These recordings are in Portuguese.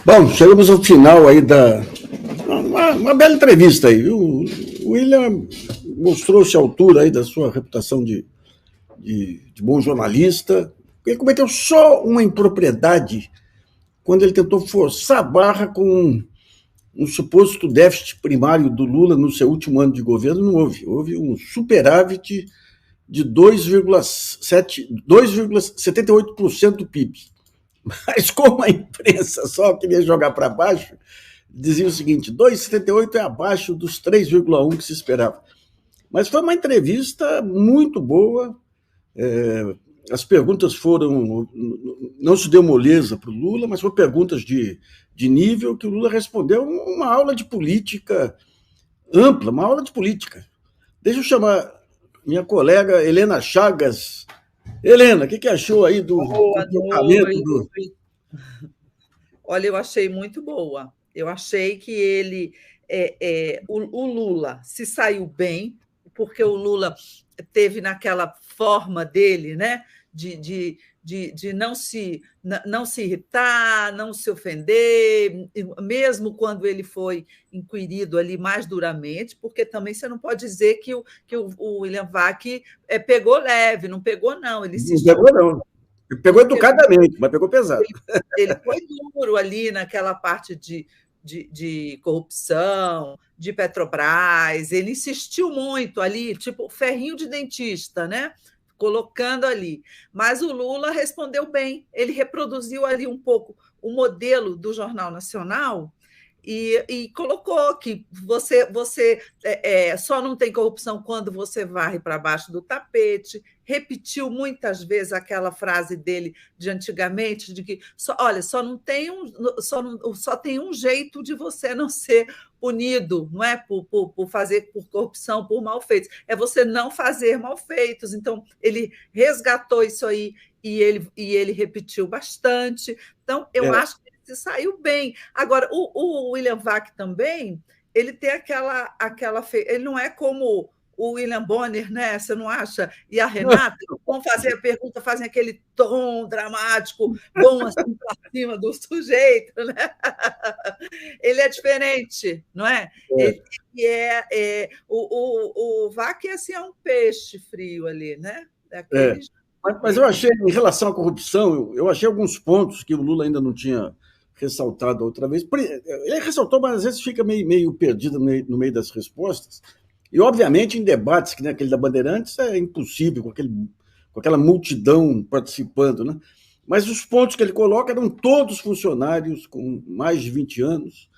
Bom, chegamos ao final aí da... Uma bela entrevista aí. O William mostrou-se à altura aí da sua reputação de bom jornalista. Ele cometeu só uma impropriedade quando ele tentou forçar a barra com um suposto déficit primário do Lula no seu último ano de governo. Não houve. Houve um superávit de 2,78% do PIB. Mas como a imprensa só queria jogar para baixo, dizia o seguinte: 2,78 é abaixo dos 3,1 que se esperava. Mas foi uma entrevista muito boa. As perguntas foram... Não se deu moleza para o Lula, mas foram perguntas de nível que o Lula respondeu, uma aula de política ampla, uma aula de política. Deixa eu chamar minha colega Helena Chagas. Helena, o que achou aí do comportamento do... Olha, eu achei muito boa. Eu achei que ele, o Lula se saiu bem, porque o Lula teve naquela forma dele, né, de não se irritar, não se ofender, mesmo quando ele foi inquirido ali mais duramente, porque também você não pode dizer que o William Vac pegou leve, não pegou, não. Ele não pegou, não. Ele pegou educadamente, mas pegou pesado. Ele foi duro ali naquela parte de corrupção, de Petrobras, ele insistiu muito ali, tipo ferrinho de dentista, né? Colocando ali. Mas o Lula respondeu bem, ele reproduziu ali um pouco o modelo do Jornal Nacional e colocou que você só não tem corrupção quando você varre para baixo do tapete, repetiu muitas vezes aquela frase dele de antigamente, de que só tem um jeito de você não ser punido, não é por corrupção, por malfeitos, é você não fazer malfeitos. Então, ele resgatou isso aí e ele repetiu bastante. Então, eu acho que se saiu bem. Agora, o William Vac também, ele tem aquela ele não é como o William Bonner, né? Você não acha? E a Renata vão fazer a pergunta, fazem aquele tom dramático, bom assim para cima do sujeito, né? Ele é diferente, não é? O Vac assim, é um peixe frio ali, né? Mas eu achei, em relação à corrupção, eu achei alguns pontos que o Lula ainda não tinha ressaltado outra vez. Ele ressaltou, mas às vezes fica meio perdido no meio das respostas. E, obviamente, em debates, que nem aquele da Bandeirantes, é impossível, com aquela multidão participando, né? Mas os pontos que ele coloca eram todos funcionários com mais de 20 anos.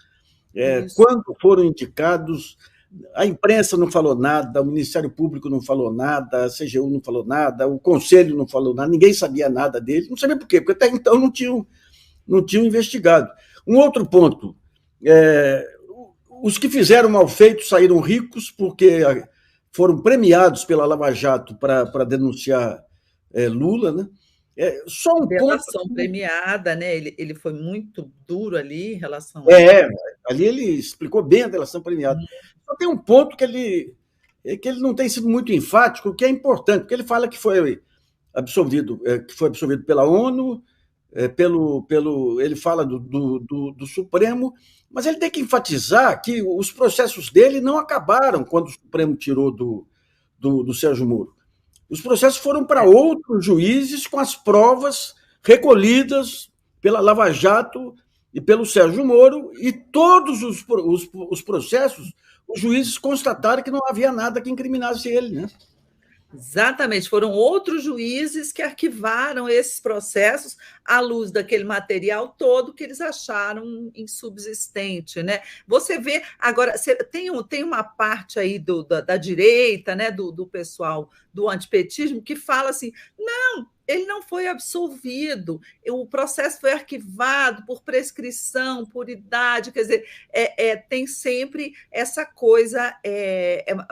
Quando foram indicados, a imprensa não falou nada, o Ministério Público não falou nada, a CGU não falou nada, o Conselho não falou nada, ninguém sabia nada dele. Não sabia por quê, porque até então não tinham investigado. Um outro ponto, os que fizeram mal feito saíram ricos porque foram premiados pela Lava Jato para denunciar Lula, né? Só um delação ponto... premiada, né? Ele foi muito duro ali em relação ali ele explicou bem a delação premiada. Só tem um ponto que ele não tem sido muito enfático, que é importante, porque ele fala que foi absolvido pela ONU, ele fala do Supremo, mas ele tem que enfatizar que os processos dele não acabaram quando o Supremo tirou do Sérgio Moro. Os processos foram para outros juízes com as provas recolhidas pela Lava Jato e pelo Sérgio Moro, e todos os processos, os juízes constataram que não havia nada que incriminasse ele, né? Exatamente, foram outros juízes que arquivaram esses processos à luz daquele material todo que eles acharam insubsistente, né? Você vê, agora, tem uma parte aí da direita, né, do pessoal do antipetismo, que fala assim, não, ele não foi absolvido, o processo foi arquivado por prescrição, por idade, quer dizer, tem sempre essa coisa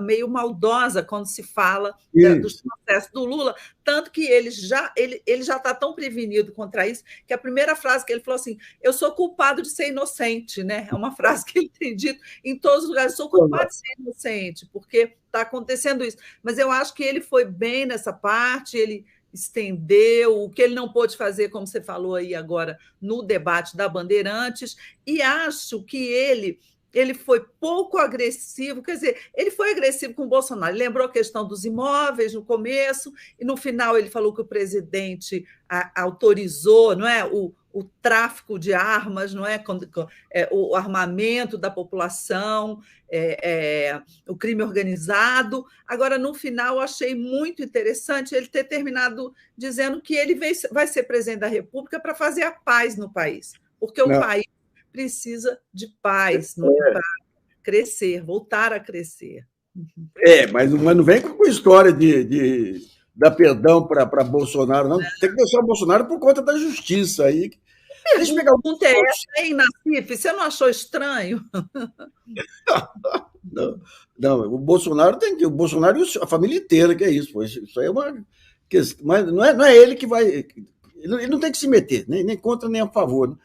meio maldosa quando se fala dos processos do Lula, tanto que ele já está tão prevenido contra isso, que a primeira frase que ele falou assim, eu sou culpado de ser inocente, né? É uma frase que ele tem dito em todos os lugares, sou culpado de ser inocente, porque está acontecendo isso. Mas eu acho que ele foi bem nessa parte, ele estendeu, o que ele não pôde fazer, como você falou aí agora, no debate da Bandeirantes, e acho que ele foi pouco agressivo, quer dizer, ele foi agressivo com o Bolsonaro, ele lembrou a questão dos imóveis no começo, e no final ele falou que o presidente autorizou, não é, o tráfico de armas, não é, o armamento da população, o crime organizado. Agora, no final, eu achei muito interessante ele ter terminado dizendo que ele vai ser presidente da República para fazer a paz no país, porque o país precisa de paz, não é para crescer, voltar a crescer. Mas não vem com história de dar perdão para Bolsonaro, não. Tem que deixar o Bolsonaro por conta da justiça aí. Deixa eu pegar um ponto essa, hein, Nassif? Você não achou estranho? Não, o Bolsonaro tem que. O Bolsonaro e a família inteira, que é isso. Isso aí é uma questão. Mas não é ele que vai. Ele não tem que se meter, nem contra nem a favor.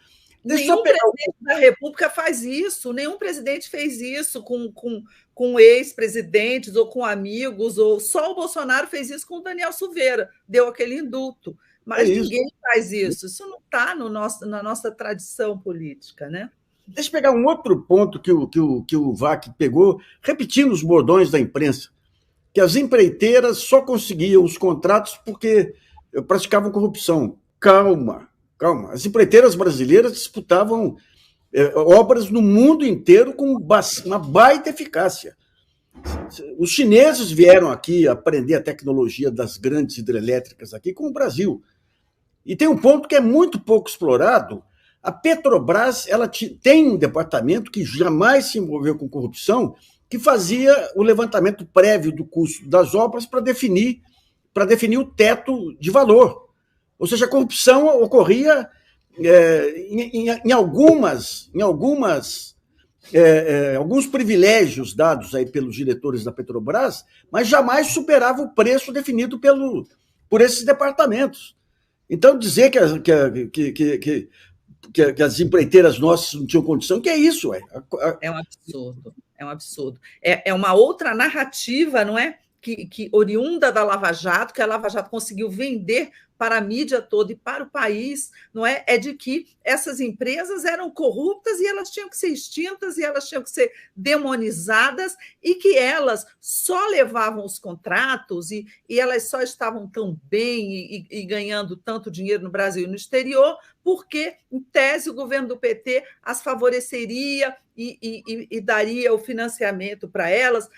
Nenhum presidente da República faz isso, nenhum presidente fez isso com ex-presidentes ou com amigos, ou só o Bolsonaro fez isso com o Daniel Silveira, deu aquele indulto. Mas ninguém faz isso. Isso não está na nossa tradição política, né? Deixa eu pegar um outro ponto que o VAC pegou, repetindo os bordões da imprensa, que as empreiteiras só conseguiam os contratos porque praticavam corrupção. Calma. As empreiteiras brasileiras disputavam obras no mundo inteiro com uma baita eficácia. Os chineses vieram aqui aprender a tecnologia das grandes hidrelétricas aqui com o Brasil. E tem um ponto que é muito pouco explorado. A Petrobras ela tem um departamento que jamais se envolveu com corrupção, que fazia o levantamento prévio do custo das obras para definir o teto de valor. Ou seja, a corrupção ocorria em alguns privilégios dados aí pelos diretores da Petrobras, mas jamais superava o preço definido por esses departamentos. Então, dizer que as empreiteiras nossas não tinham condição, que é isso? É um absurdo, é um absurdo. É uma outra narrativa, não é? Que oriunda da Lava Jato, que a Lava Jato conseguiu vender para a mídia toda e para o país, não é? É de que essas empresas eram corruptas e elas tinham que ser extintas e elas tinham que ser demonizadas e que elas só levavam os contratos e elas só estavam tão bem e ganhando tanto dinheiro no Brasil e no exterior porque, em tese, o governo do PT as favoreceria e daria o financiamento para elas.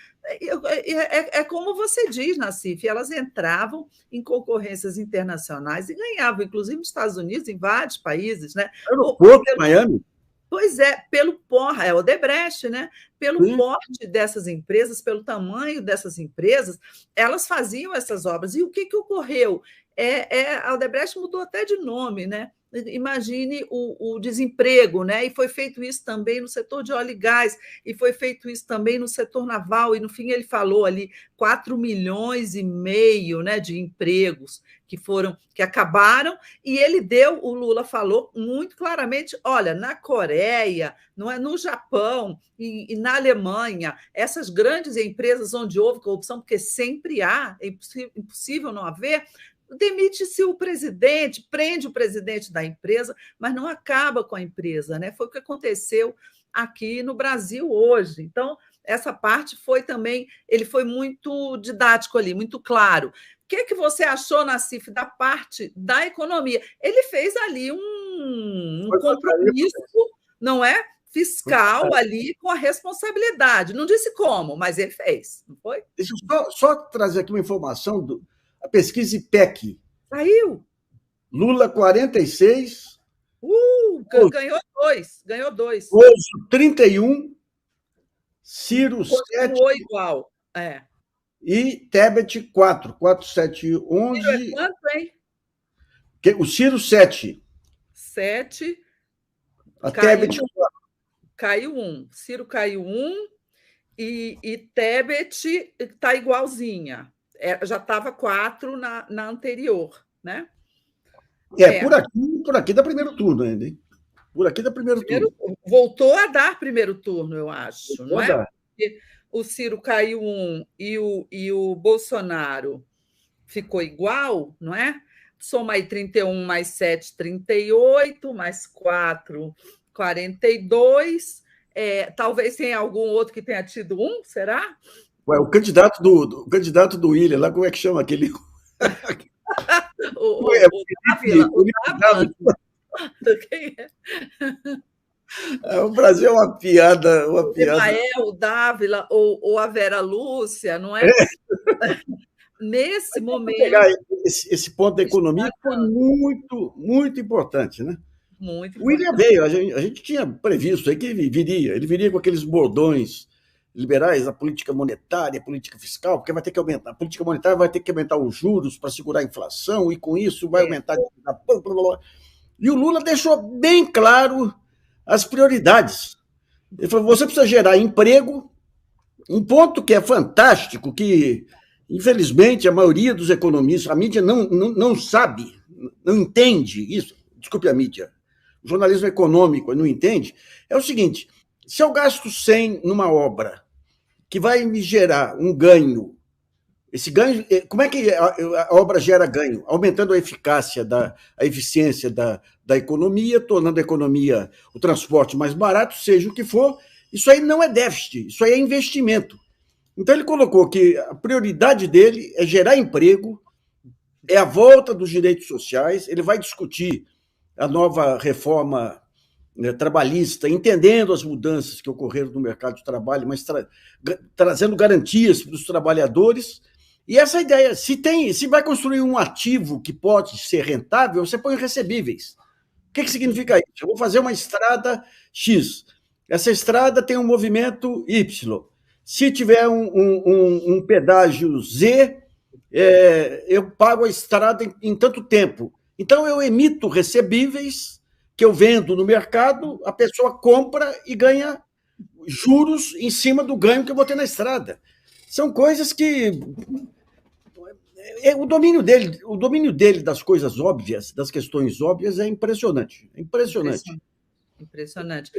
É como você diz, Nassif, elas entravam em concorrências internacionais e ganhavam, inclusive nos Estados Unidos, em vários países, né? Aeroporto, Miami. Pois é, o Odebrecht, né? Pelo porte dessas empresas, pelo tamanho dessas empresas, elas faziam essas obras. E o que ocorreu? A Odebrecht mudou até de nome, né? Imagine o desemprego, né? E foi feito isso também no setor de óleo e gás, e foi feito isso também no setor naval, e no fim ele falou ali 4,5 milhões, né, de empregos que acabaram, e o Lula falou muito claramente: olha, na Coreia, não é, no Japão e na Alemanha, essas grandes empresas onde houve corrupção, porque sempre há, é impossível não haver. Demite-se o presidente, prende o presidente da empresa, mas não acaba com a empresa, né? Foi o que aconteceu aqui no Brasil hoje. Então, essa parte foi também, ele foi muito didático ali, muito claro. O que você achou, Nassif, da parte da economia? Ele fez ali um compromisso, não é? Fiscal ali com a responsabilidade. Não disse como, mas ele fez, não foi? Deixa eu só trazer aqui uma informação a pesquisa IPEC. Saiu. Lula, 46. Ganhou dois. Bozo, 31. Ciro, 7. Igual. E Tebet, 4. 4, 7, 11. Ciro é quanto, hein? O Ciro, 7. 7. A Tebet, 4. Caiu 1. Ciro caiu 1. E Tebet está igualzinha. Já estava 4 na anterior, né? Por aqui dá primeiro turno ainda, hein? Por aqui dá primeiro turno. Voltou a dar primeiro turno, eu acho, voltou não é? Porque o Ciro caiu 1 e o Bolsonaro ficou igual, não é? Soma aí 31 mais 7, 38, mais 4, 42. Talvez tenha algum outro que tenha tido um, será? Ué, o candidato do William, lá, como é que chama aquele? O Dávila, o Dávila, quem é? O Brasil é uma piada, uma O piada. Emael, o Dávila ou a Vera Lúcia, não é? Nesse momento. Pegar esse ponto da economia foi muito, muito importante, né? Muito O William importante. veio, a gente tinha previsto aí que ele viria com aqueles bordões liberais, a política monetária, a política fiscal, porque vai ter que aumentar, a política monetária vai ter que aumentar os juros para segurar a inflação, e com isso vai aumentar. E o Lula deixou bem claro as prioridades. Ele falou: você precisa gerar emprego, um ponto que é fantástico, que, infelizmente, a maioria dos economistas, a mídia não sabe, não entende isso. Desculpe a mídia. O jornalismo econômico não entende. É o seguinte: se eu gasto 100 numa obra que vai me gerar um ganho, esse ganho, como é que a obra gera ganho? Aumentando a eficácia, a eficiência da economia, tornando a economia, o transporte mais barato, seja o que for. Isso aí não é déficit, isso aí é investimento. Então, ele colocou que a prioridade dele é gerar emprego, é a volta dos direitos sociais. Ele vai discutir a nova reforma, né, trabalhista, entendendo as mudanças que ocorreram no mercado de trabalho, mas trazendo garantias para os trabalhadores. E essa ideia, se vai construir um ativo que pode ser rentável, você põe recebíveis. O que significa isso? Eu vou fazer uma estrada X. Essa estrada tem um movimento Y. Se tiver um pedágio Z, eu pago a estrada em tanto tempo. Então, eu emito recebíveis que eu vendo no mercado, a pessoa compra e ganha juros em cima do ganho que eu vou ter na estrada. São coisas que... O domínio dele das coisas óbvias, das questões óbvias, é impressionante. Impressionante. Impressionante.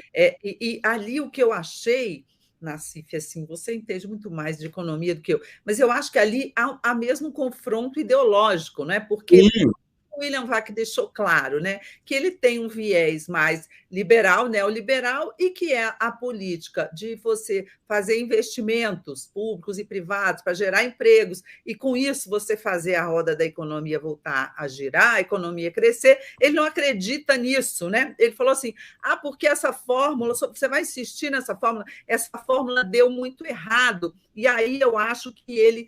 E ali o que eu achei, Nassif, assim, você entende muito mais de economia do que eu, mas eu acho que ali há mesmo um confronto ideológico, não é? Porque Sim. o William Vac deixou claro, né, que ele tem um viés mais liberal, neoliberal, e que é a política de você fazer investimentos públicos e privados para gerar empregos, e com isso você fazer a roda da economia voltar a girar, a economia crescer. Ele não acredita nisso, né? Ele falou assim: porque essa fórmula, você vai insistir nessa fórmula, essa fórmula deu muito errado. E aí eu acho que ele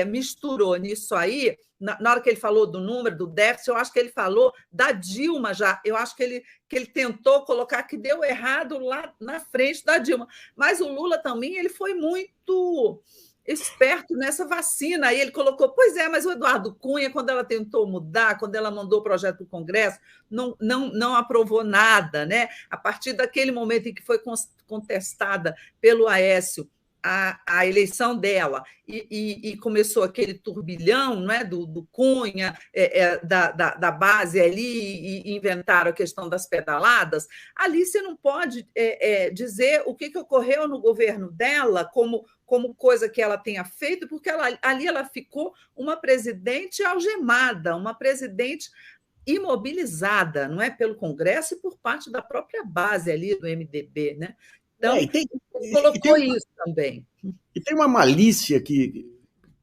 misturou nisso aí. Na hora que ele falou do número, do déficit, eu acho que ele falou da Dilma já. Eu acho que ele tentou colocar que deu errado lá na frente da Dilma. Mas o Lula também ele foi muito esperto nessa vacina. Aí ele colocou, pois é, mas o Eduardo Cunha, quando ela tentou mudar, quando ela mandou o projeto para o Congresso, não aprovou nada, né? A partir daquele momento em que foi contestada pelo Aécio a eleição dela e começou aquele turbilhão, não é, do Cunha, da base ali, e inventaram a questão das pedaladas. Ali você não pode dizer o que ocorreu no governo dela como coisa que ela tenha feito, porque ali ela ficou uma presidente algemada, uma presidente imobilizada, não é, pelo Congresso e por parte da própria base ali do MDB, né? Então, colocou isso também. E tem uma malícia que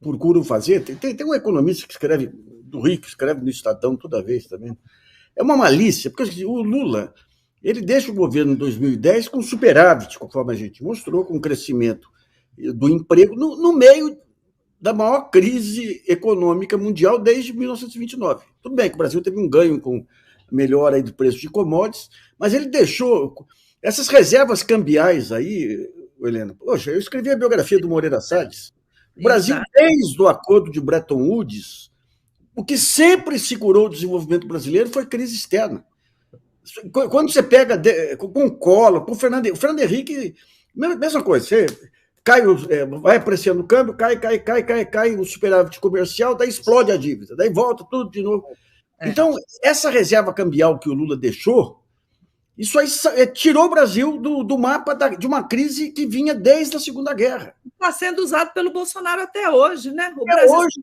procuram fazer. Tem um economista que escreve, do Rio, que escreve no Estadão toda vez também. É uma malícia, porque o Lula ele deixa o governo em 2010 com superávit, conforme a gente mostrou, com crescimento do emprego, no meio da maior crise econômica mundial desde 1929. Tudo bem que o Brasil teve um ganho com melhora do preço de commodities, mas ele deixou... Essas reservas cambiais aí, Helena, poxa, eu escrevi a biografia do Moreira Salles. O Brasil, desde o acordo de Bretton Woods, o que sempre segurou o desenvolvimento brasileiro foi crise externa. Quando você pega com o Collor, com o Fernando Henrique, mesma coisa, você vai apreciando o câmbio, cai o superávit comercial, daí explode a dívida, daí volta tudo de novo. Então, essa reserva cambial que o Lula deixou, isso aí tirou o Brasil do mapa de uma crise que vinha desde a Segunda Guerra. Está sendo usado pelo Bolsonaro até hoje, né? Hoje,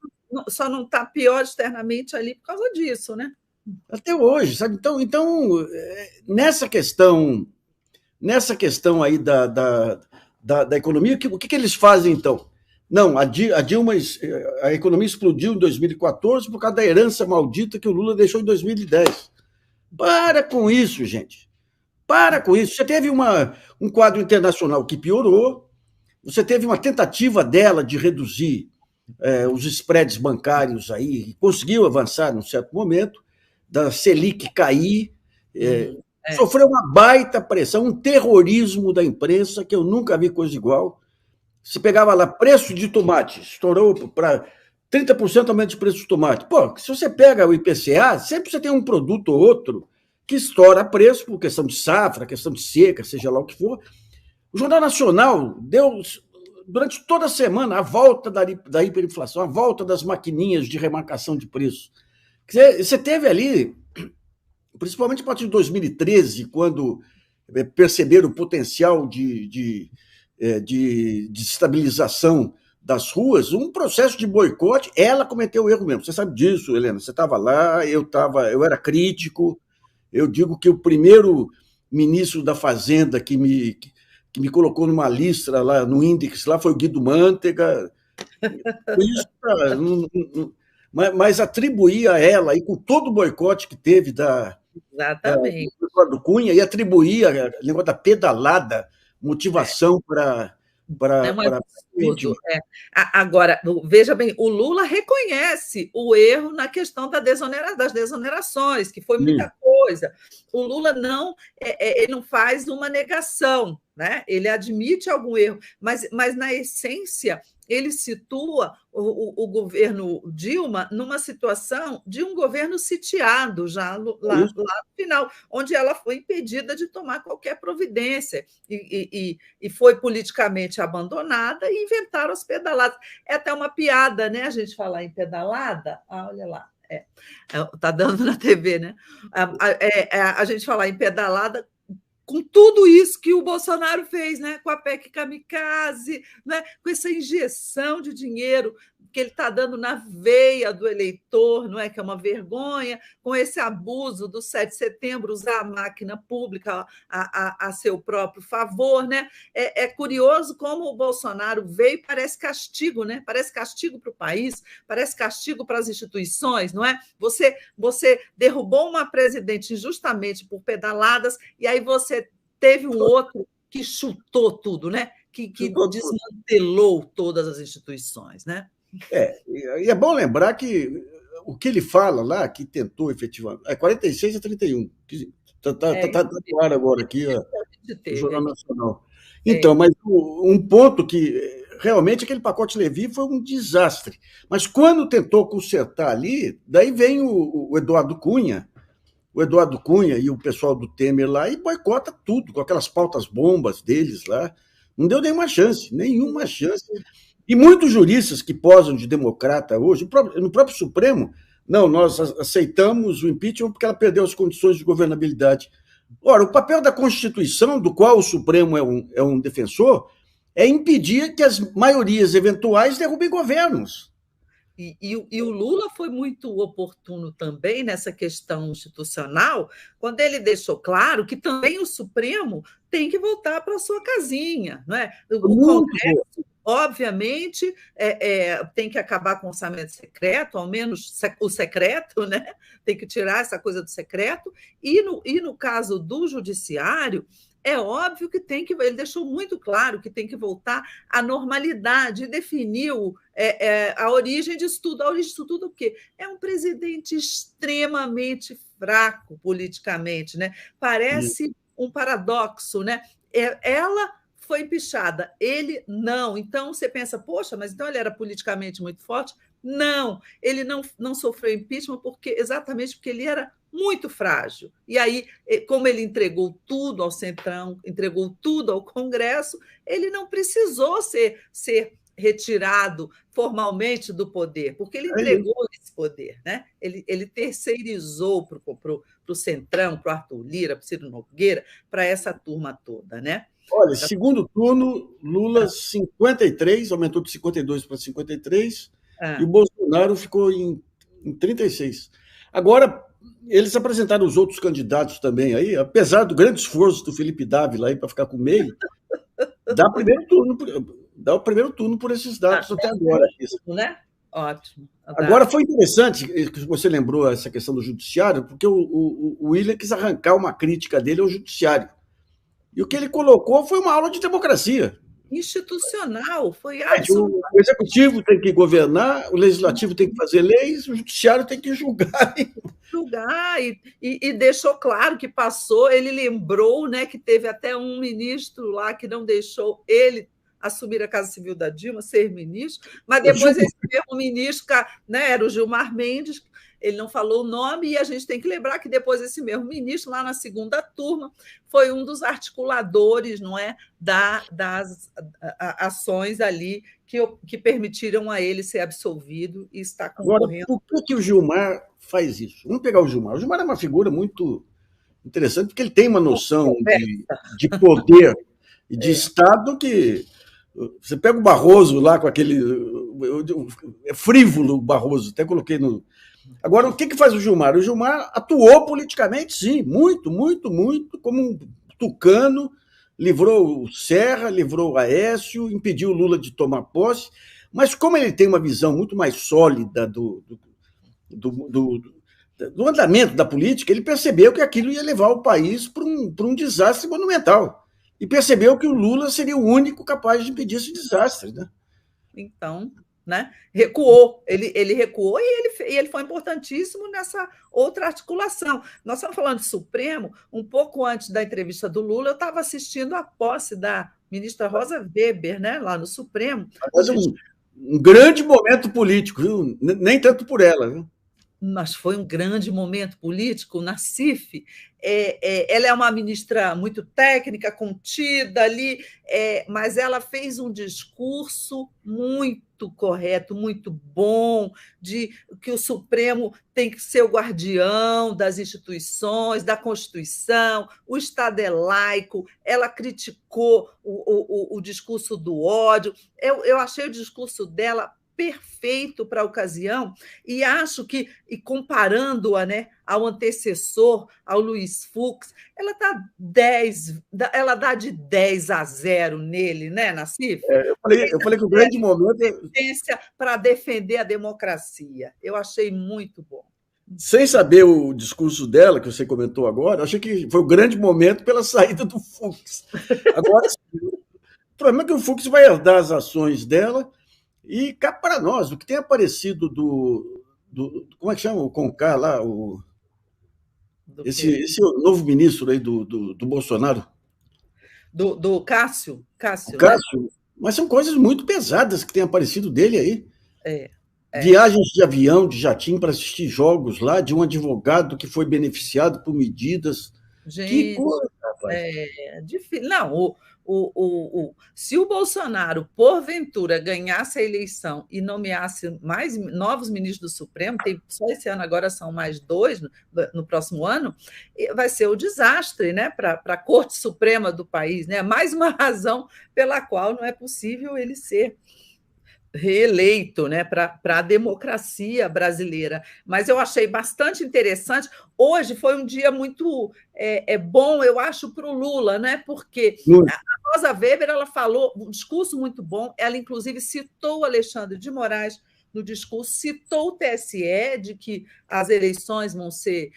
só não está pior externamente ali por causa disso, né? Até hoje, sabe? Então nessa questão aí da economia, o que eles fazem então? Não, a Dilma, a economia explodiu em 2014 por causa da herança maldita que o Lula deixou em 2010. Para com isso, gente. Para com isso. Você teve um quadro internacional que piorou, você teve uma tentativa dela de reduzir os spreads bancários aí, conseguiu avançar num certo momento, da Selic cair, sofreu uma baita pressão, um terrorismo da imprensa que eu nunca vi coisa igual. Você pegava lá preço de tomate, estourou para 30% aumento de preço de tomate. Pô, se você pega o IPCA, sempre você tem um produto ou outro que estoura preço por questão de safra, questão de seca, seja lá o que for. O Jornal Nacional deu, durante toda a semana, a volta da hiperinflação, a volta das maquininhas de remarcação de preço. Você teve ali, principalmente a partir de 2013, quando perceberam o potencial de estabilização das ruas, um processo de boicote. Ela cometeu o erro mesmo. Você sabe disso, Helena. Você estava lá, eu era crítico. Eu digo que o primeiro ministro da Fazenda que me colocou numa lista lá, no índice, lá foi o Guido Mantega. Isso, mas atribuir a ela, e com todo o boicote que teve Exatamente. do Cunha, e atribuir o negócio da pedalada, motivação para. É um absurdo. Agora, veja bem, o Lula reconhece o erro na questão das desonerações, que foi muita coisa. O Lula ele não faz uma negação, né? Ele admite algum erro, mas na essência ele situa o governo Dilma numa situação de um governo sitiado já lá no final, onde ela foi impedida de tomar qualquer providência e foi politicamente abandonada e inventaram as pedaladas. É até uma piada, né? A gente falar em pedalada, olha lá. Está dando na TV, né? A gente falar em pedalada com tudo isso que o Bolsonaro fez, né? Com a PEC Kamikaze, né? Com essa injeção de dinheiro que ele está dando na veia do eleitor, não é? Que é uma vergonha, com esse abuso do 7 de setembro, usar a máquina pública a seu próprio favor, né? É curioso como o Bolsonaro veio e parece castigo, né? Parece castigo para o país, parece castigo para as instituições, não é? Você derrubou uma presidente injustamente por pedaladas e aí você teve um outro que chutou tudo, né? Que desmantelou todas as instituições, né? E é bom lembrar que o que ele fala lá, que tentou efetivamente, é 46 a 31, está claro agora aqui o Jornal Nacional. Então, mas um ponto que realmente aquele pacote Levi foi um desastre. Mas quando tentou consertar ali, daí vem o Eduardo Cunha e o pessoal do Temer lá e boicota tudo, com aquelas pautas bombas deles lá. Não deu nenhuma chance. E muitos juristas que posam de democrata hoje, no próprio Supremo, não, nós aceitamos o impeachment porque ela perdeu as condições de governabilidade. Ora, o papel da Constituição, do qual o Supremo é um defensor, é impedir que as maiorias eventuais derrubem governos. E o Lula foi muito oportuno também nessa questão institucional, quando ele deixou claro que também o Supremo tem que voltar para a sua casinha. Não é? O Congresso, obviamente, tem que acabar com o orçamento secreto, ao menos o secreto, né? Tem que tirar essa coisa do secreto. E no caso do Judiciário, é óbvio que ele deixou muito claro que tem que voltar à normalidade e definiu a origem disso tudo. A origem disso tudo o quê? É um presidente extremamente fraco politicamente, né? Parece um paradoxo, né? Ela foi empichada, ele não. Então você pensa, poxa, mas então ele era politicamente muito forte? Não, ele não sofreu impeachment exatamente porque ele era muito frágil. E aí, como ele entregou tudo ao Centrão, entregou tudo ao Congresso, ele não precisou ser retirado formalmente do poder, porque ele entregou esse poder, né? Ele terceirizou para o Centrão, para o Arthur Lira, para o Ciro Nogueira, para essa turma toda, né? Olha, segundo turno, Lula 53, aumentou de 52 para 53, e o Bolsonaro ficou em 36. Agora, eles apresentaram os outros candidatos também aí, apesar do grande esforço do Felipe Dávila aí para ficar com o MEI, dá o primeiro turno por esses dados até agora. Né? Ótimo. Agora, foi interessante que você lembrou essa questão do judiciário, porque o William quis arrancar uma crítica dele ao judiciário. E o que ele colocou foi uma aula de democracia. Institucional, foi o executivo tem que governar, o legislativo tem que fazer leis, o judiciário tem que julgar. Julgar, e deixou claro que passou, ele lembrou, né, que teve até um ministro lá que não deixou ele assumir a Casa Civil da Dilma, ser ministro, mas depois esse mesmo ministro, né, era o Gilmar Mendes, ele não falou o nome, e a gente tem que lembrar que depois esse mesmo ministro, lá na segunda turma, foi um dos articuladores, não é, das ações ali que permitiram a ele ser absolvido e estar concorrendo. Agora, por que o Gilmar faz isso? Vamos pegar o Gilmar. O Gilmar é uma figura muito interessante, porque ele tem uma noção de poder e de Estado que... Você pega o Barroso lá com aquele... É frívolo o Barroso, até coloquei no... Agora, o que faz o Gilmar? O Gilmar atuou politicamente, sim, muito, muito, muito, como um tucano, livrou o Serra, livrou o Aécio, impediu o Lula de tomar posse, mas como ele tem uma visão muito mais sólida do andamento da política, ele percebeu que aquilo ia levar o país para um desastre monumental. E percebeu que o Lula seria o único capaz de impedir esse desastre. Né? Então, né? Recuou, ele recuou e ele foi importantíssimo nessa outra articulação. Nós estamos falando de Supremo, um pouco antes da entrevista do Lula, eu estava assistindo a posse da ministra Rosa Weber, né, lá no Supremo. Mas um grande momento político, viu? Nem tanto por ela. Viu? Mas foi um grande momento político. Nassif, ela é uma ministra muito técnica, contida ali, mas ela fez um discurso muito correto, muito bom, de que o Supremo tem que ser o guardião das instituições, da Constituição, o Estado é laico. Ela criticou o discurso do ódio. Eu achei o discurso dela perfeito para a ocasião, e acho que, e comparando-a, né, ao antecessor, ao Luiz Fux, ela dá de 10-0 nele, né, Nassif? Eu falei que o grande momento é para defender a democracia. Eu achei muito bom. Sem saber o discurso dela, que você comentou agora, eu achei que foi o grande momento pela saída do Fux. Agora, o problema é que o Fux vai herdar as ações dela. E cá para nós, o que tem aparecido como é que chama? O Conká lá, esse novo ministro aí do Bolsonaro. Do Cássio. Cássio, né? Mas são coisas muito pesadas que têm aparecido dele aí. É. Viagens de avião, de jatinho para assistir jogos lá, de um advogado que foi beneficiado por medidas. Gente, que coisa, rapaz. Difícil. Não, se o Bolsonaro, porventura, ganhasse a eleição e nomeasse mais novos ministros do Supremo, só esse ano agora são mais 2 no próximo ano, vai ser o desastre, né, para a Corte Suprema do país, né? Mais uma razão pela qual não é possível ele ser reeleito, né, para a democracia brasileira. Mas eu achei bastante interessante. Hoje foi um dia muito bom, eu acho, para o Lula, né? Porque a Rosa Weber, ela falou um discurso muito bom, ela inclusive citou o Alexandre de Moraes no discurso, citou o TSE, de que as eleições vão ser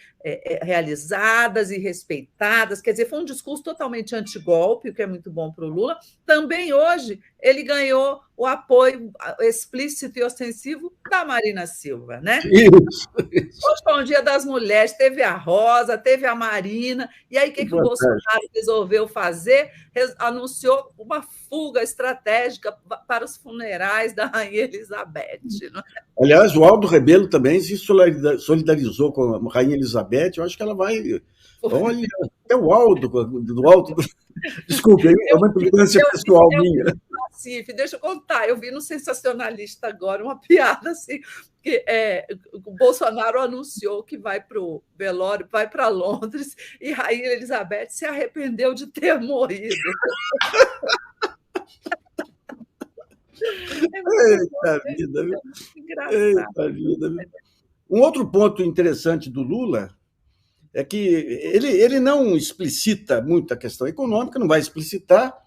realizadas e respeitadas, quer dizer, foi um discurso totalmente antigolpe, o que é muito bom para o Lula. Também hoje ele ganhou o apoio explícito e ostensivo da Marina Silva, né? Isso. Hoje foi o Dia das Mulheres, teve a Rosa, teve a Marina, e aí o que o Bolsonaro resolveu fazer? Anunciou uma fuga estratégica para os funerais da Rainha Elizabeth. Não é? Aliás, o Aldo Rebelo também se solidarizou com a Rainha Elizabeth. Eu acho que ela vai... Olha, até o Aldo, do alto... Desculpe, é uma implicância pessoal minha. Deixa eu contar, eu vi no Sensacionalista agora uma piada assim, que o Bolsonaro anunciou que vai para o velório, vai para Londres, e Rainha Elizabeth se arrependeu de ter morrido. Eita vida, engraçado. Eita vida, viu? Um outro ponto interessante do Lula é que ele não explicita muito a questão econômica, não vai explicitar,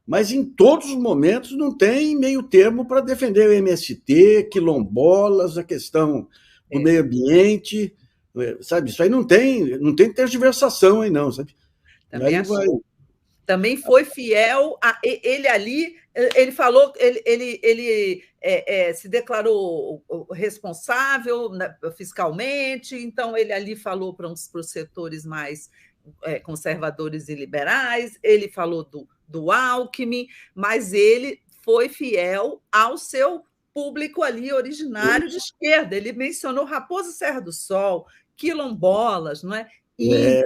mas em todos os momentos não tem meio termo para defender o MST, quilombolas, a questão do É, meio ambiente, sabe? Isso aí não tem tergiversação aí não, sabe? E também aí achei. vai... Também foi fiel a ele ali. Ele falou, se declarou responsável, né, fiscalmente, então ele ali falou para os setores mais conservadores e liberais, ele falou do Alckmin, mas ele foi fiel ao seu público ali originário de esquerda. Ele mencionou Raposo Serra do Sol, quilombolas, não é? É,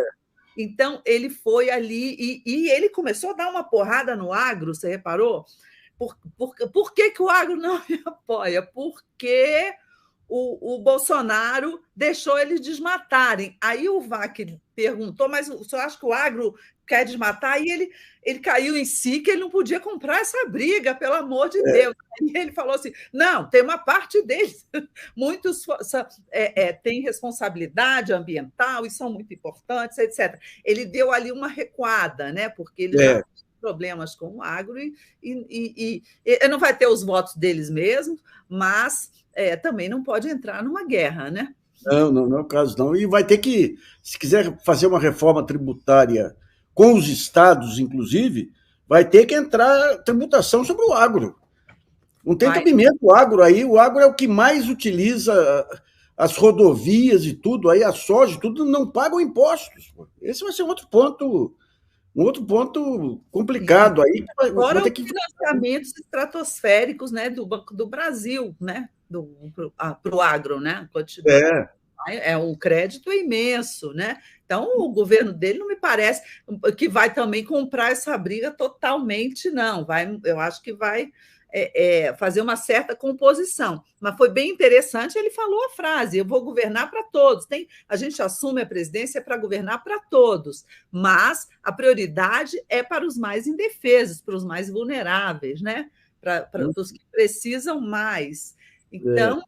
Então, ele foi ali e ele começou a dar uma porrada no agro, você reparou? Por que o agro não me apoia? Porque o Bolsonaro deixou eles desmatarem. Aí o VAC perguntou, mas o senhor acha que o agro quer desmatar? E ele caiu em si que ele não podia comprar essa briga, pelo amor de Deus. E ele falou assim: não, tem uma parte deles, muitos têm responsabilidade ambiental e são muito importantes, etc. Ele deu ali uma recuada, né? Porque ele já tem problemas com o agro e não vai ter os votos deles mesmo, mas também não pode entrar numa guerra, né? não é o caso, não. E vai ter que, se quiser fazer uma reforma tributária com os estados, inclusive, vai ter que entrar tributação sobre o agro. Não tem cabimento o agro aí. O agro é o que mais utiliza as rodovias e tudo, aí a soja, tudo não pagam impostos. Esse vai ser um outro ponto complicado aí. Fora Vai ter os que... financiamentos estratosféricos, né, do Banco do Brasil, né, para o agro, né? O crédito é imenso, né? Então, o governo dele não me parece que vai também comprar essa briga totalmente, não. Eu acho que vai fazer uma certa composição. Mas foi bem interessante, ele falou a frase: eu vou governar para todos. A gente assume a presidência para governar para todos, mas a prioridade é para os mais indefesos, para os mais vulneráveis, né? Para os que precisam mais. Então,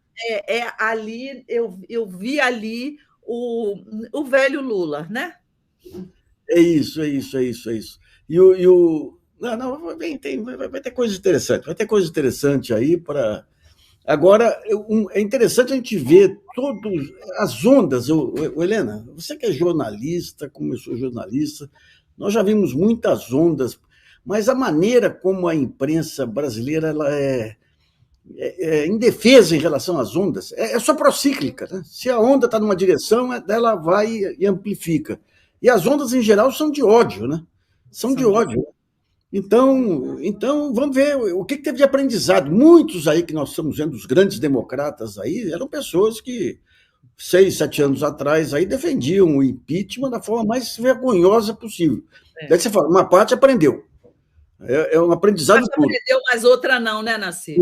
ali eu vi ali o velho Lula, né? É isso, é isso, é isso, é isso. Não, vai ter coisa interessante, vai ter coisa interessante aí para. Agora, é interessante a gente ver todas as ondas. Helena, você que é jornalista, como eu sou jornalista, nós já vimos muitas ondas, mas a maneira como a imprensa brasileira ela é indefesa em relação às ondas é só procíclica. Né? Se a onda está numa direção, ela vai e amplifica. E as ondas, em geral, são de ódio, né? São de ódio. Então, vamos ver o que teve de aprendizado. Muitos aí que nós estamos vendo, os grandes democratas aí, eram pessoas que 6, 7 anos atrás aí defendiam o impeachment da forma mais vergonhosa possível. Daí você fala, uma parte aprendeu. É um aprendizado puro. Aprendeu, mas outra não, né, Nasci?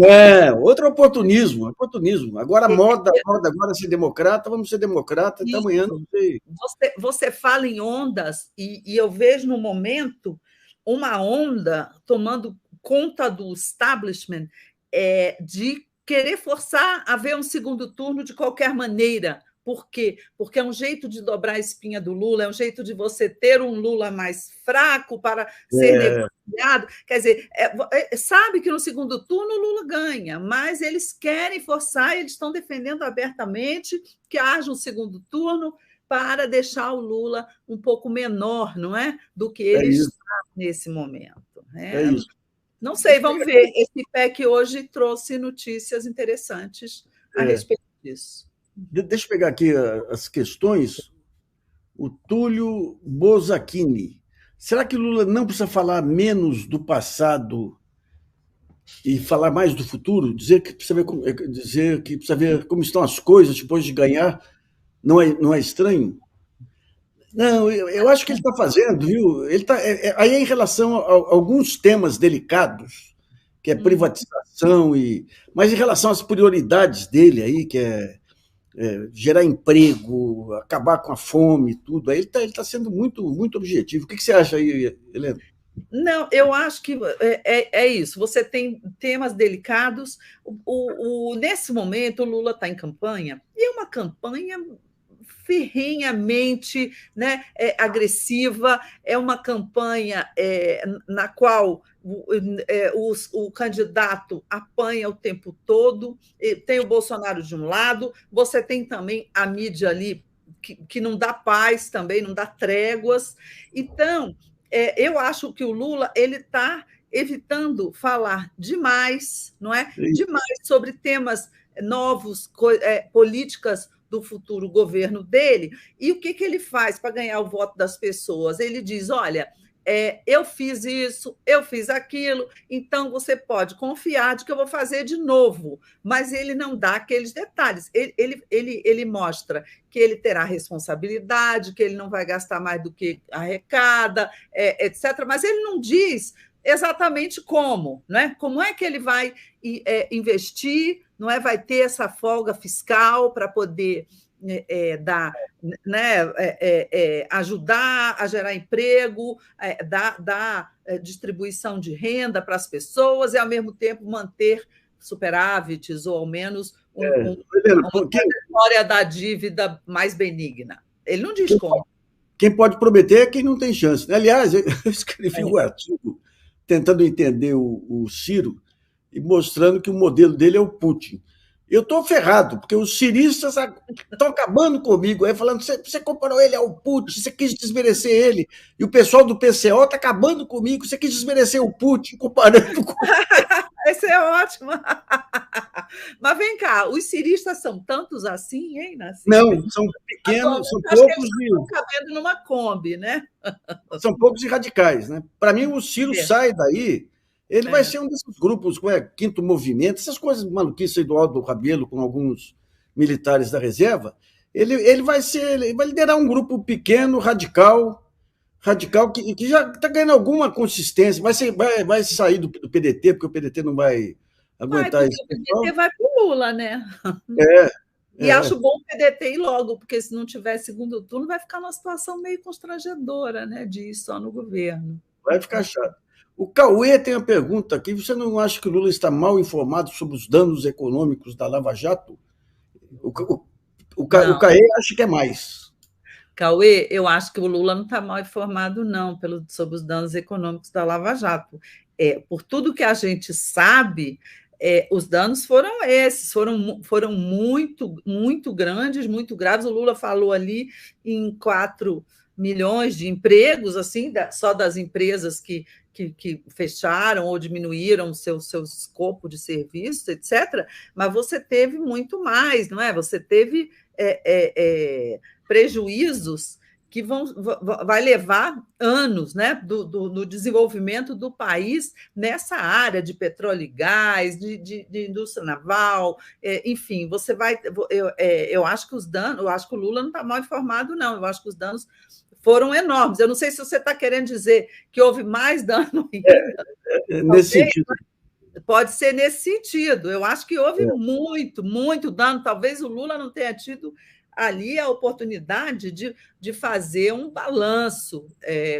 Outro oportunismo, oportunismo. Agora moda agora é ser democrata, vamos ser democrata, até amanhã não sei. Você fala em ondas, e eu vejo no momento uma onda tomando conta do establishment de querer forçar a ver um segundo turno de qualquer maneira. Por quê? Porque é um jeito de dobrar a espinha do Lula, é um jeito de você ter um Lula mais fraco para ser negociado. Quer dizer, sabe que no segundo turno o Lula ganha, mas eles querem forçar, eles estão defendendo abertamente que haja um segundo turno para deixar o Lula um pouco menor, não é? Do que ele está nesse momento. É isso. Não sei, vamos ver. Esse PEC hoje trouxe notícias interessantes a respeito disso. Deixa eu pegar aqui as questões. O Túlio Bozzacchini. Será que Lula não precisa falar menos do passado e falar mais do futuro? Dizer que precisa ver como estão as coisas depois de ganhar? Não é estranho? Não, eu acho que ele está fazendo, viu? Ele tá, aí é em relação a alguns temas delicados, que é privatização, mas em relação às prioridades dele aí, que é gerar emprego, acabar com a fome, tudo. Aí ele está sendo muito, muito objetivo. O que você acha aí, Helena? Não, eu acho que é isso. Você tem temas delicados. Nesse momento, o Lula está em campanha, e é uma campanha ferrenhamente, né, agressiva, é uma campanha na qual o candidato apanha o tempo todo, tem o Bolsonaro de um lado, você tem também a mídia ali que não dá paz também, não dá tréguas. Então, eu acho que o Lula ele está evitando falar demais, não é? Demais sobre temas novos, políticas do futuro governo dele. E o que ele faz para ganhar o voto das pessoas? Ele diz: olha, eu fiz isso, eu fiz aquilo, então você pode confiar de que eu vou fazer de novo. Mas ele não dá aqueles detalhes. Ele mostra que ele terá responsabilidade, que ele não vai gastar mais do que arrecada, etc. Mas ele não diz exatamente como, né? Como é que ele vai investir, não é? Vai ter essa folga fiscal para poder dar, né, ajudar a gerar emprego, dar distribuição de renda para as pessoas e, ao mesmo tempo, manter superávites ou, ao menos, uma trajetória da dívida mais benigna. Ele não diz como. Quem pode prometer é quem não tem chance. Aliás, eu escrevi um artigo tentando entender o Ciro e mostrando que o modelo dele é o Putin. Eu estou ferrado, porque os ciristas estão acabando comigo, aí falando, você comparou ele ao Putin, você quis desmerecer ele, e o pessoal do PCO está acabando comigo, você quis desmerecer o Putin, comparando com... Esse é ótimo. Mas vem cá, os ciristas são tantos assim, hein, Nassim? Não, são pequenos, são poucos e... Estão cabendo numa Kombi, né? São poucos e radicais, né? Para mim, o Ciro sai daí, ele vai ser um desses grupos, Quinto Movimento, essas coisas maluquices do Aldo Rebelo com alguns militares da reserva. Ele vai liderar um grupo pequeno, radical que já está ganhando alguma consistência, vai sair do PDT, porque o PDT não vai aguentar isso. O PDT vai para o Lula, né? E acho bom o PDT ir logo, porque se não tiver segundo turno, vai ficar numa situação meio constrangedora, né? De ir só no governo. Vai ficar chato. O Cauê tem uma pergunta aqui. Você não acha que o Lula está mal informado sobre os danos econômicos da Lava Jato? O Cauê acha que é mais. Cauê, eu acho que o Lula não está mal informado, não, sobre os danos econômicos da Lava Jato. Por tudo que a gente sabe, os danos foram esses, foram muito, muito grandes, muito graves. O Lula falou ali em 4 milhões de empregos, assim, só das empresas que fecharam ou diminuíram o seu escopo de serviço, etc. Mas você teve muito mais, não é? Você teve prejuízos que vai levar anos, né, do desenvolvimento do país nessa área de petróleo e gás, de indústria naval, enfim, você vai. Eu acho que os danos, eu acho que o Lula não está mal informado, não. Eu acho que os danos foram enormes. Eu não sei se você está querendo dizer que houve mais dano ainda. Nesse sentido. Pode ser nesse sentido. Eu acho que houve muito, muito dano. Talvez o Lula não tenha tido ali a oportunidade de fazer um balanço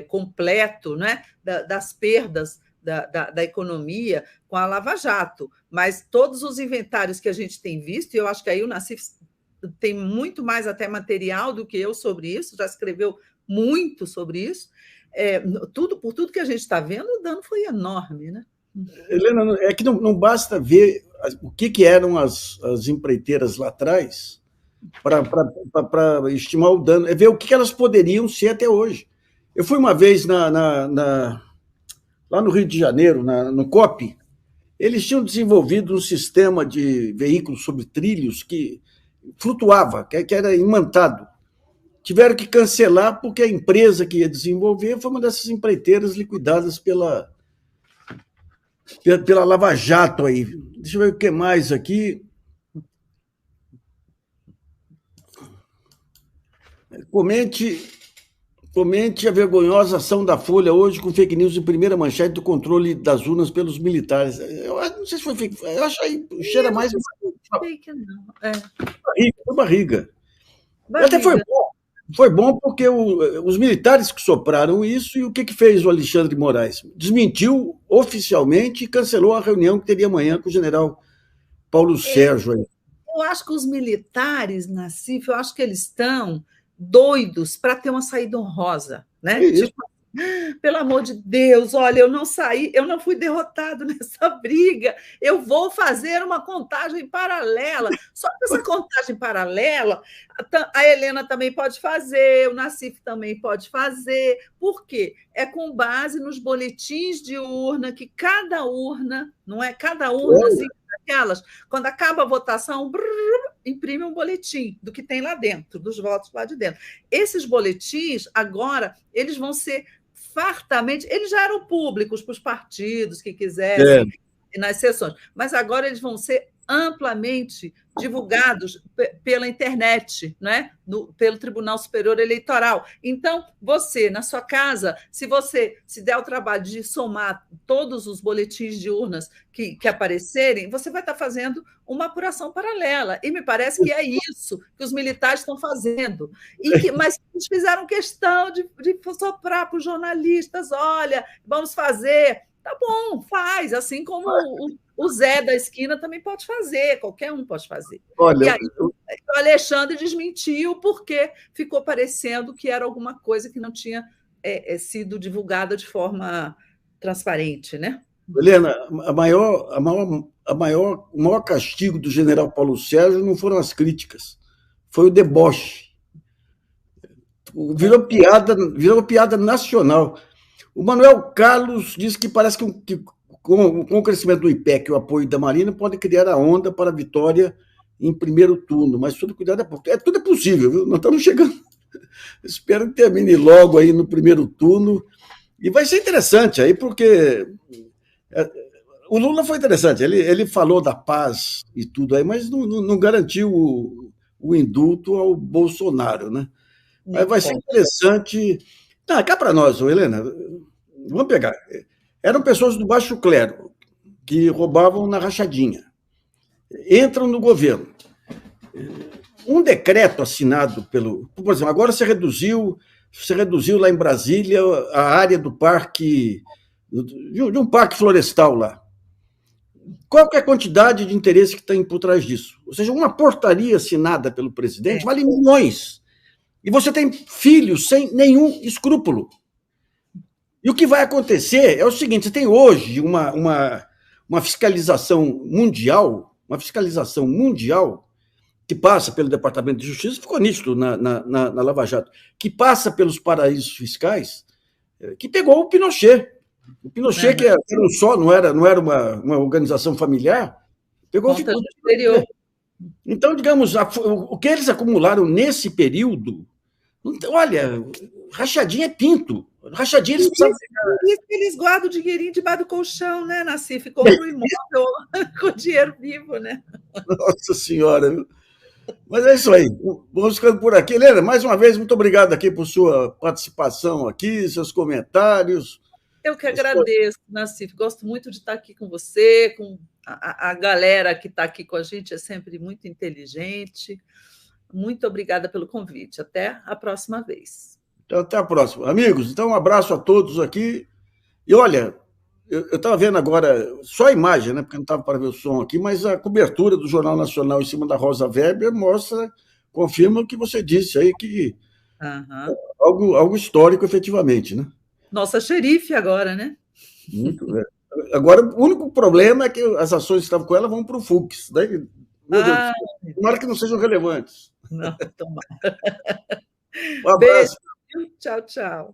completo, né, das perdas da economia com a Lava Jato. Mas todos os inventários que a gente tem visto, e eu acho que aí o Nassif tem muito mais até material do que eu sobre isso, já escreveu muito sobre isso, por tudo que a gente está vendo, o dano foi enorme, né? Helena, é que não basta ver o que eram as empreiteiras lá atrás para estimar o dano, é ver o que elas poderiam ser até hoje. Eu fui uma vez lá no Rio de Janeiro, no COP, eles tinham desenvolvido um sistema de veículos sobre trilhos que flutuava, que era imantado. Tiveram que cancelar porque a empresa que ia desenvolver foi uma dessas empreiteiras liquidadas pela Lava Jato aí. Deixa eu ver o que mais aqui. Comente a vergonhosa ação da Folha hoje com fake news em primeira manchete do controle das urnas pelos militares. Eu não sei se foi fake, eu acho aí cheira mais... Fake não. Barriga. Até foi bom. Foi bom porque os militares que sopraram isso, e o que fez o Alexandre de Moraes? Desmentiu oficialmente e cancelou a reunião que teria amanhã com o general Paulo Sérgio. Aí. Eu acho que os militares, Nassif, eu acho que eles estão doidos para ter uma saída honrosa, né? Tipo, pelo amor de Deus, olha, eu não saí, eu não fui derrotado nessa briga, eu vou fazer uma contagem paralela. Só que essa contagem paralela, a Helena também pode fazer, o Nassif também pode fazer. Por quê? É com base nos boletins de urna, que cada urna, não é? Cada urna, assim, aquelas, quando acaba a votação, imprime um boletim do que tem lá dentro, dos votos lá de dentro. Esses boletins, agora, eles vão ser fartamente, eles já eram públicos para os partidos que quisessem, nas sessões, mas agora eles vão ser amplamente divulgados pela internet, né? Pelo Tribunal Superior Eleitoral. Então, você, na sua casa, se você se der o trabalho de somar todos os boletins de urnas que aparecerem, você vai estar fazendo uma apuração paralela. E me parece que é isso que os militares estão fazendo. Mas eles fizeram questão de soprar para os jornalistas: olha, vamos fazer. Tá bom, faz, assim como o Zé da esquina também pode fazer, qualquer um pode fazer. Olha, e aí, o Alexandre desmentiu porque ficou parecendo que era alguma coisa que não tinha sido divulgada de forma transparente, né? Helena, o maior castigo do general Paulo Sérgio não foram as críticas, foi o deboche. Virou piada nacional. O Manuel Carlos diz que parece que com o crescimento do IPEC e o apoio da Marina, pode criar a onda para a vitória em primeiro turno, mas tudo cuidado tudo é possível, viu? Nós estamos chegando. Espero que termine logo aí no primeiro turno. E vai ser interessante aí, porque o Lula foi interessante. Ele falou da paz e tudo aí, mas não garantiu o indulto ao Bolsonaro, né? Mas vai ser interessante. Cá para nós, Helena, vamos pegar. Eram pessoas do baixo clero que roubavam na rachadinha. Entram no governo. Um decreto assinado pelo... Por exemplo, agora você reduziu lá em Brasília a área do parque, de um parque florestal lá. Qual que é a quantidade de interesse que tem por trás disso? Ou seja, uma portaria assinada pelo presidente vale milhões. E você tem filhos sem nenhum escrúpulo. E o que vai acontecer é o seguinte: você tem hoje uma fiscalização mundial, que passa pelo Departamento de Justiça, ficou nítido na Lava Jato, que passa pelos paraísos fiscais, que pegou o Pinochet. O Pinochet, que era não era uma organização familiar, pegou o exterior. Então, digamos, o que eles acumularam nesse período, olha, rachadinha é pinto. Rachadinha eles precisavam... Por isso que eles guardam o dinheirinho debaixo do colchão, né, Nassif? Compra o imóvel com dinheiro vivo, né? Nossa Senhora, viu? Mas é isso aí. Vamos ficando por aqui. Helena, mais uma vez, muito obrigado aqui por sua participação aqui, seus comentários. Eu que agradeço, Nassif. Gosto muito de estar aqui com você, com a galera que está aqui com a gente, é sempre muito inteligente. Muito obrigada pelo convite. Até a próxima vez. Então, até a próxima. Amigos, então um abraço a todos aqui. E olha, eu estava vendo agora, só a imagem, né, porque não estava para ver o som aqui, mas a cobertura do Jornal Nacional em cima da Rosa Weber confirma o que você disse aí, que algo histórico, efetivamente, né? Nossa xerife agora, né? Muito bem. Agora, o único problema é que as ações que estavam com ela vão para o Fux. Né? Meu Deus, tomara que não sejam relevantes. Não, tomara. Um abraço. Beijo. Tchau, tchau.